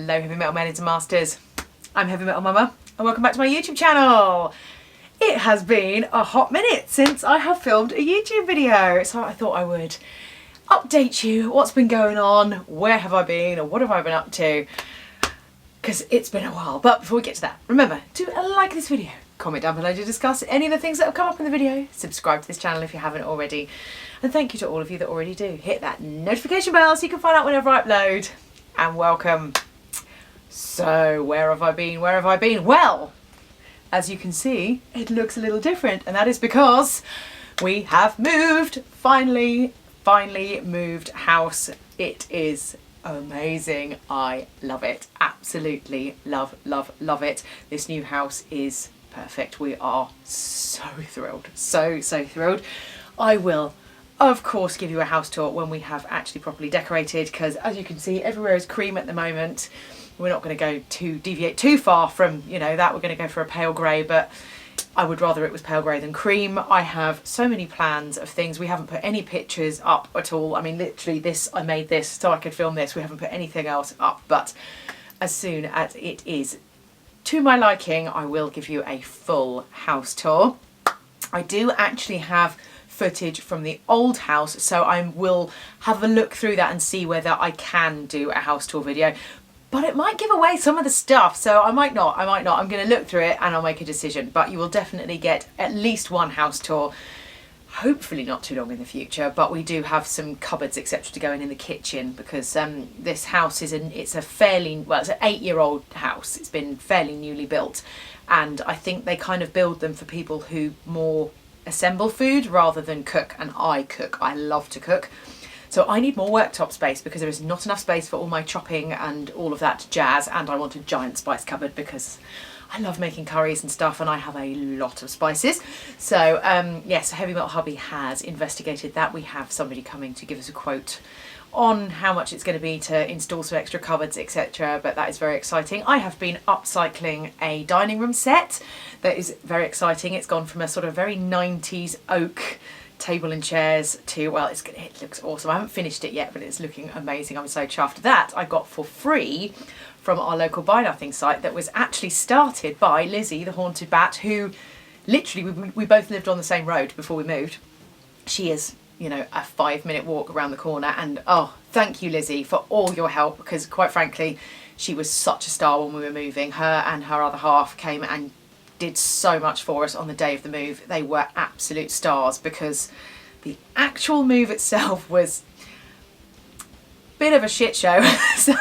Hello Heavy Metal Maidens and Masters, I'm Heavy Metal Momma and welcome back to my YouTube channel. It has been a hot minute since I have filmed a YouTube video, so I thought I would update you what's been going on, where have I been or what have I been up to, because it's been a while. But before we get to that, remember to like this video, comment down below to discuss any of the things that have come up in the video, subscribe to this channel if you haven't already, and thank you to all of you that already do. Hit that notification bell so you can find out whenever I upload, and welcome. So where have I been? Where have I been? Well, as you can see, it looks a little different, and that is because we have moved, finally moved house. It is amazing. I love it. Absolutely love it. This new house is perfect. We are so thrilled. So thrilled. I will of course give you a house tour when we have actually properly decorated, because as you can see, everywhere is cream at the moment. We're not going to deviate too far from, you know, that. We're going to go for a pale grey, but I would rather it was pale grey than cream. I have so many plans of things. We haven't put any pictures up at all. I mean, literally this, I made this so I could film this. We haven't put anything else up, but as soon as it is to my liking, I will give you a full house tour. I do actually have footage from the old house, so I will have a look through that and see whether I can do a house tour video. But it might give away some of the stuff, so I might not. I'm going to look through it and I'll make a decision. But you will definitely get at least one house tour. Hopefully not too long in the future, but we do have some cupboards etc. to go in the kitchen, because this house is it's a fairly, well, it's an 8-year-old house. It's been fairly newly built, and I think they kind of build them for people who more assemble food rather than cook, and I cook. I love to cook. So I need more worktop space because there is not enough space for all my chopping and all of that jazz, and I want a giant spice cupboard because I love making curries and stuff and I have a lot of spices. So yes, Heavy Metal Hubby has investigated that. We have somebody coming to give us a quote on how much it's going to be to install some extra cupboards etc, but that is very exciting. I have been upcycling a dining room set. That is very exciting. It's gone from a sort of very 90s oak table and chairs to, well, it looks awesome. I haven't finished it yet, but it's looking amazing. I'm so chuffed. That I got for free from our local buy nothing site that was actually started by Lizzie the Haunted Bat, who literally we both lived on the same road before we moved. She is, you know, a 5-minute walk around the corner, and oh, thank you Lizzie for all your help, because quite frankly she was such a star when we were moving. Her and her other half came and did so much for us on the day of the move. They were absolute stars, because the actual move itself was a bit of a shit show. So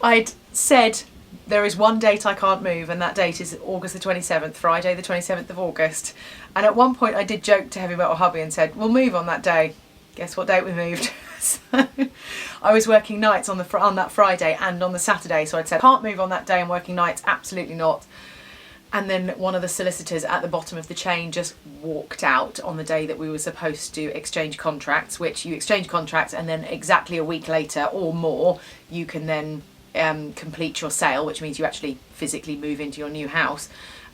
I'd said there is one date I can't move, and that date is August the 27th, Friday the 27th of August. And at one point I did joke to Heavy Metal Hubby and said, we'll move on that day. Guess what date we moved? So I was working nights on that Friday and on the Saturday, so I'd said can't move on that day, I'm working nights, absolutely not. And then one of the solicitors at the bottom of the chain just walked out on the day that we were supposed to exchange contracts, which you exchange contracts and then exactly a week later or more you can then complete your sale, which means you actually physically move into your new house.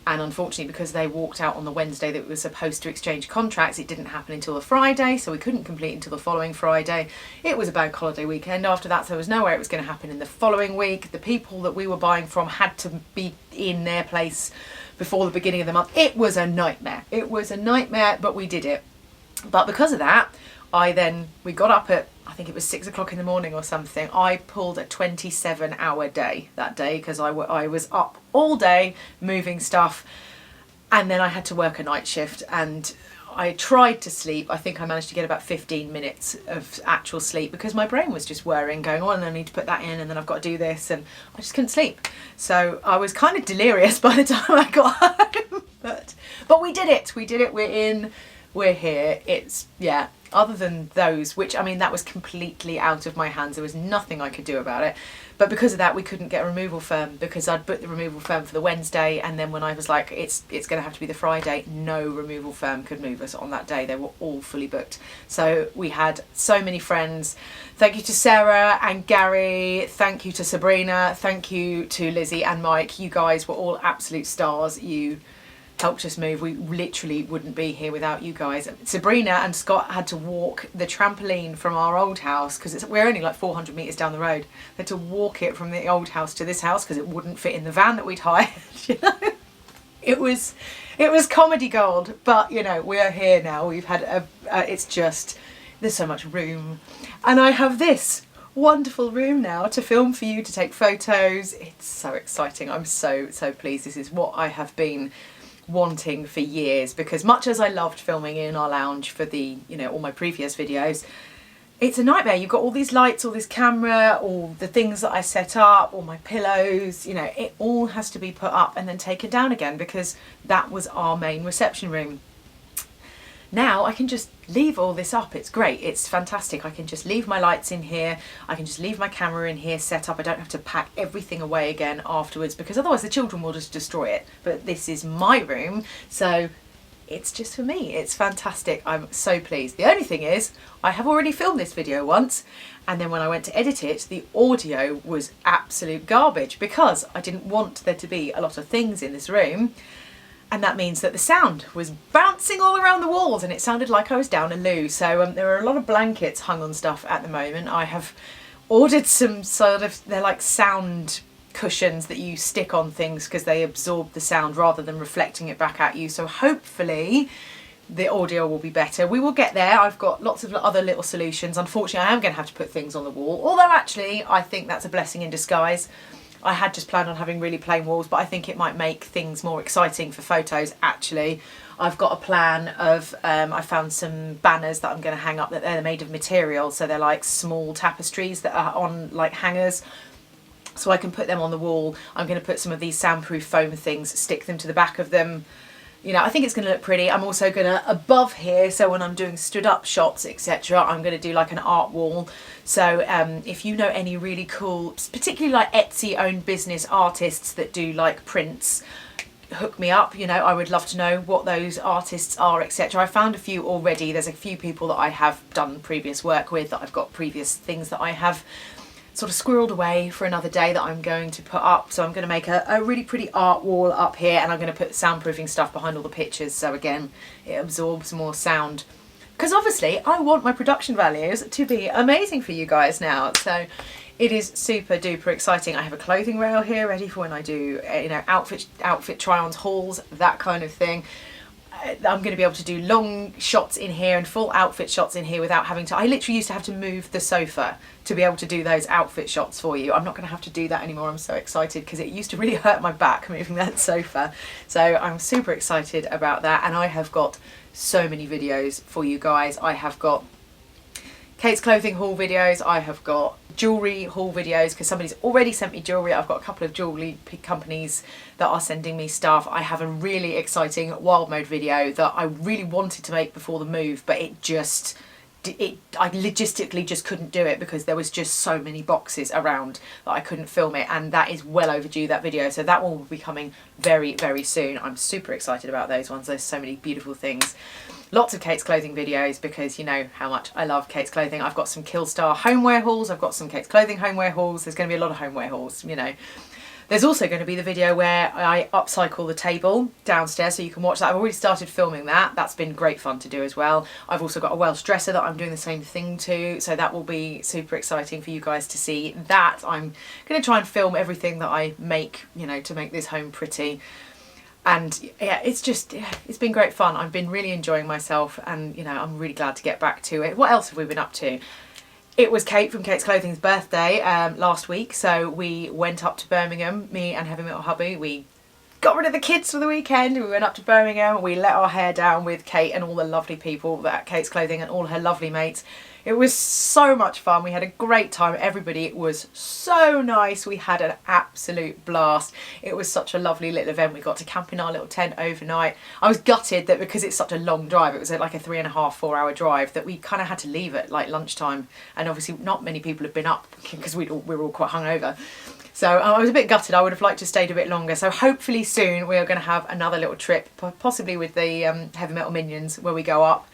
And unfortunately, because they walked out on the Wednesday that we were supposed to exchange contracts, it didn't happen until the Friday, so we couldn't complete until the following Friday. It was a bank holiday weekend after that, so there was no way it was going to happen in the following week. The people that we were buying from had to be in their place before the beginning of the month. It was a nightmare. It was a nightmare, but we did it. But because of that, we got up at, I think it was 6 o'clock in the morning or something. I pulled a 27-hour day that day because I was up all day moving stuff, and then I had to work a night shift, and I tried to sleep. I think I managed to get about 15 minutes of actual sleep because my brain was just whirring, going, oh, and I need to put that in, and then I've got to do this, and I just couldn't sleep. So I was kind of delirious by the time I got home. But we did it. We did it. We're in. We're here. It's, yeah, other than those, which, I mean, that was completely out of my hands. There was nothing I could do about it. But because of that, we couldn't get a removal firm, because I'd booked the removal firm for the Wednesday, and then when I was like, it's going to have to be the Friday, no removal firm could move us on that day. They were all fully booked. So we had so many friends. Thank you to Sarah and Gary. Thank you to Sabrina. Thank you to Lizzie and Mike. You guys were all absolute stars. You helped us move. We literally wouldn't be here without you guys. Sabrina and Scott had to walk the trampoline from our old house because we're only like 400 metres down the road. They had to walk it from the old house to this house because it wouldn't fit in the van that we'd hired. You know? It was comedy gold, but you know, we're here now. We've had it's just, there's so much room. And I have this wonderful room now to film for you, to take photos. It's so exciting. I'm so pleased. This is what I have been wanting for years, because much as I loved filming in our lounge for the, you know, all my previous videos, it's a nightmare. You've got all these lights, all this camera, all the things that I set up, all my pillows, you know, it all has to be put up and then taken down again, because that was our main reception room. Now I can just leave all this up. It's great. It's fantastic. I can just leave my lights in here. I can just leave my camera in here set up. I don't have to pack everything away again afterwards, because otherwise the children will just destroy it. But this is my room, so it's just for me. It's fantastic. I'm so pleased. The only thing is, I have already filmed this video once, and then when I went to edit it, the audio was absolute garbage because I didn't want there to be a lot of things in this room. And that means that the sound was bouncing all around the walls and it sounded like I was down a loo. So there are a lot of blankets hung on stuff at the moment. I have ordered some sort of, they're like sound cushions that you stick on things because they absorb the sound rather than reflecting it back at you. So hopefully the audio will be better. We will get there. I've got lots of other little solutions. Unfortunately, I am going to have to put things on the wall. Although actually, I think that's a blessing in disguise. I had just planned on having really plain walls, but I think it might make things more exciting for photos. Actually, I've got a plan of, I found some banners that I'm going to hang up that they're made of material. So they're like small tapestries that are on like hangers. So I can put them on the wall. I'm going to put some of these soundproof foam things, stick them to the back of them. You know, I think it's going to look pretty. I'm also going to, above here, so when I'm doing stood up shots, etc., I'm going to do like an art wall. So if you know any really cool, particularly like Etsy owned business artists that do like prints, hook me up. You know, I would love to know what those artists are, etc. I found a few already. There's a few people that I have done previous work with, that I've got previous things that I have sort of squirreled away for another day that I'm going to put up. So I'm going to make a really pretty art wall up here, and I'm going to put soundproofing stuff behind all the pictures, so again it absorbs more sound, because obviously I want my production values to be amazing for you guys now. So it is super duper exciting. I have a clothing rail here ready for when I do, you know, outfit try-ons, hauls, that kind of thing. I'm going to be able to do long shots in here and full outfit shots in here without having to, I literally used to have to move the sofa to be able to do those outfit shots for you. I'm not going to have to do that anymore. I'm so excited, because it used to really hurt my back moving that sofa. So I'm super excited about that, and I have got so many videos for you guys. I have got Kate's clothing haul videos, I have got jewellery haul videos, because somebody's already sent me jewellery. I've got a couple of jewellery companies that are sending me stuff. I have a really exciting wild mode video that I really wanted to make before the move, but I logistically just couldn't do it because there was just so many boxes around that I couldn't film it, and that is well overdue, that video. So that one will be coming very, very soon. I'm super excited about those ones. There's so many beautiful things. Lots of Kate's clothing videos, because you know how much I love Kate's clothing. I've got some Killstar homeware hauls. I've got some Kate's clothing homeware hauls. There's going to be a lot of homeware hauls, you know. There's also going to be the video where I upcycle the table downstairs, so you can watch that. I've already started filming that. That's been great fun to do as well. I've also got a Welsh dresser that I'm doing the same thing to, so that will be super exciting for you guys to see that. I'm going to try and film everything that I make, you know, to make this home pretty. And yeah, it's been great fun. I've been really enjoying myself, and you know, I'm really glad to get back to it. What else have we been up to? It was Kate from Kate's Clothing's birthday last week, so we went up to Birmingham, me and Heavy Metal Hubby. We got rid of the kids for the weekend. We went up to Birmingham, we let our hair down with Kate and all the lovely people at Kate's Clothing and all her lovely mates. It was so much fun. We had a great time. Everybody was so nice. We had an absolute blast. It was such a lovely little event. We got to camp in our little tent overnight. I was gutted that because it's such a long drive, it was like a 3.5, 4 hour drive, that we kind of had to leave at like lunchtime. And obviously not many people have been up because we were all quite hungover. So I was a bit gutted. I would have liked to have stayed a bit longer. So hopefully soon we are going to have another little trip, possibly with the Heavy Metal Minions, where we go up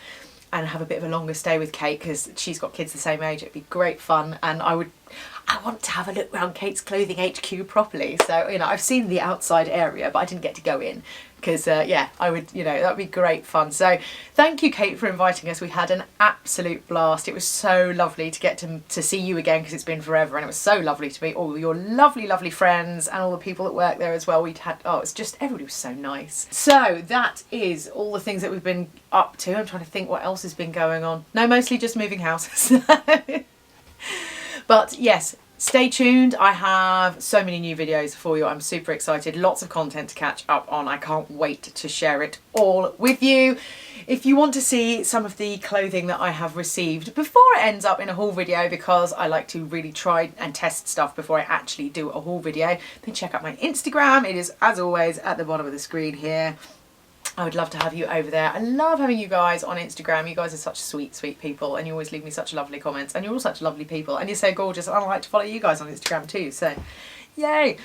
and have a bit of a longer stay with Kate, because she's got kids the same age. It'd be great fun, and I want to have a look around Kate's Clothing HQ properly. So, you know, I've seen the outside area, but I didn't get to go in. because yeah, I would, you know, that'd be great fun. So thank you, Kate, for inviting us. We had an absolute blast. It was so lovely to get to see you again, because it's been forever, and it was so lovely to meet all your lovely friends and all the people that work there as well. We'd had, oh, it's just, everybody was so nice. So that is all the things that we've been up to. I'm trying to think what else has been going on. No, mostly just moving houses. But yes, stay tuned. I have so many new videos for you. I'm super excited. Lots of content to catch up on. I can't wait to share it all with you. If you want to see some of the clothing that I have received before it ends up in a haul video, because I like to really try and test stuff before I actually do a haul video, then check out my Instagram. It is, as always, at the bottom of the screen here. I would love to have you over there. I love having you guys on Instagram. You guys are such sweet people, and you always leave me such lovely comments, and you're all such lovely people, and you're so gorgeous, and I like to follow you guys on Instagram too, so yay.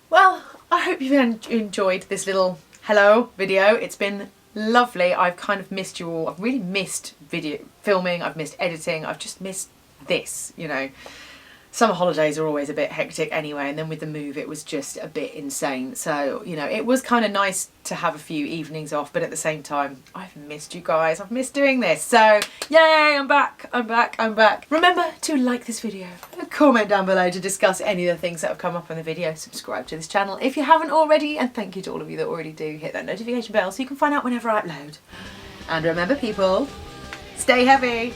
Well, I hope you've enjoyed this little hello video. It's been lovely. I've kind of missed you all. I've really missed video filming. I've missed editing. I've just missed this, you know. Summer holidays are always a bit hectic anyway, and then with the move it was just a bit insane. So, you know, it was kind of nice to have a few evenings off, but at the same time, I've missed you guys. I've missed doing this. So, yay, I'm back. Remember to like this video, comment down below to discuss any of the things that have come up in the video, subscribe to this channel if you haven't already, and thank you to all of you that already do. Hit that notification bell so you can find out whenever I upload. And remember, people, stay heavy.